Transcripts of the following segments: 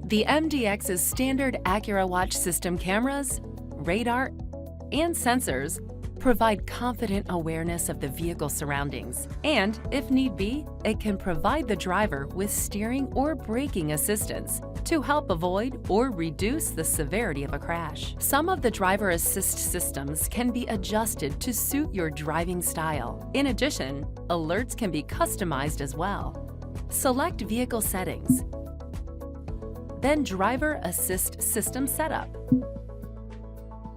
The MDX's standard AcuraWatch system cameras, radar, and sensors provide confident awareness of the vehicle surroundings, and, if need be, it can provide the driver with steering or braking assistance to help avoid or reduce the severity of a crash. Some of the driver assist systems can be adjusted to suit your driving style. In addition, alerts can be customized as well. Select Vehicle Settings, then Driver Assist System Setup.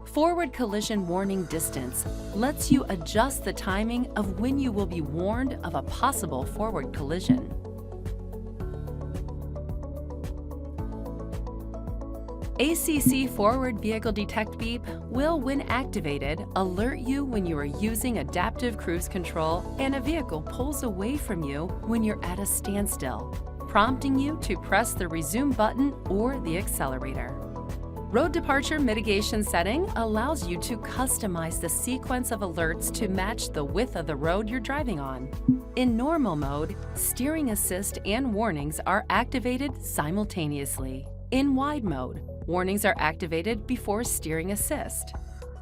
Forward Collision Warning Distance lets you adjust the timing of when you will be warned of a possible forward collision. ACC Forward Vehicle Detect Beep will, when activated, alert you when you are using adaptive cruise control and a vehicle pulls away from you when you're at a standstill, prompting you to press the resume button or the accelerator. Road Departure Mitigation setting allows you to customize the sequence of alerts to match the width of the road you're driving on. In normal mode, steering assist and warnings are activated simultaneously. In wide mode, warnings are activated before steering assist.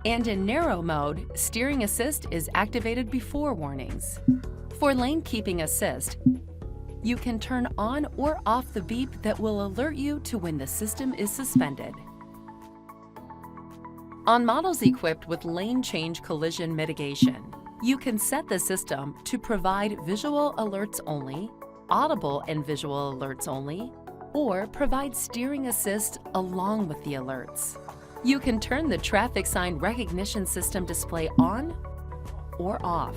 And in narrow mode, steering assist is activated before warnings. For lane keeping assist, you can turn on or off the beep that will alert you to when the system is suspended. On models equipped with lane change collision mitigation, you can set the system to provide visual alerts only, audible and visual alerts only, or provide steering assist along with the alerts. You can turn the traffic sign recognition system display on or off,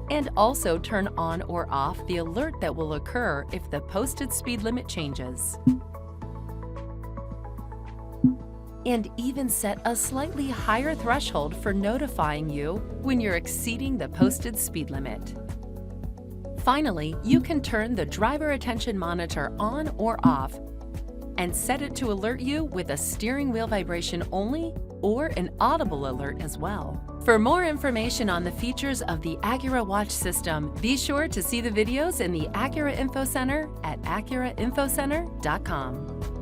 and also turn on or off the alert that will occur if the posted speed limit changes, and even set a slightly higher threshold for notifying you when you're exceeding the posted speed limit. Finally, you can turn the driver attention monitor on or off and set it to alert you with a steering wheel vibration only or an audible alert as well. For more information on the features of the AcuraWatch system, be sure to see the videos in the Acura Info Center at acurainfocenter.com.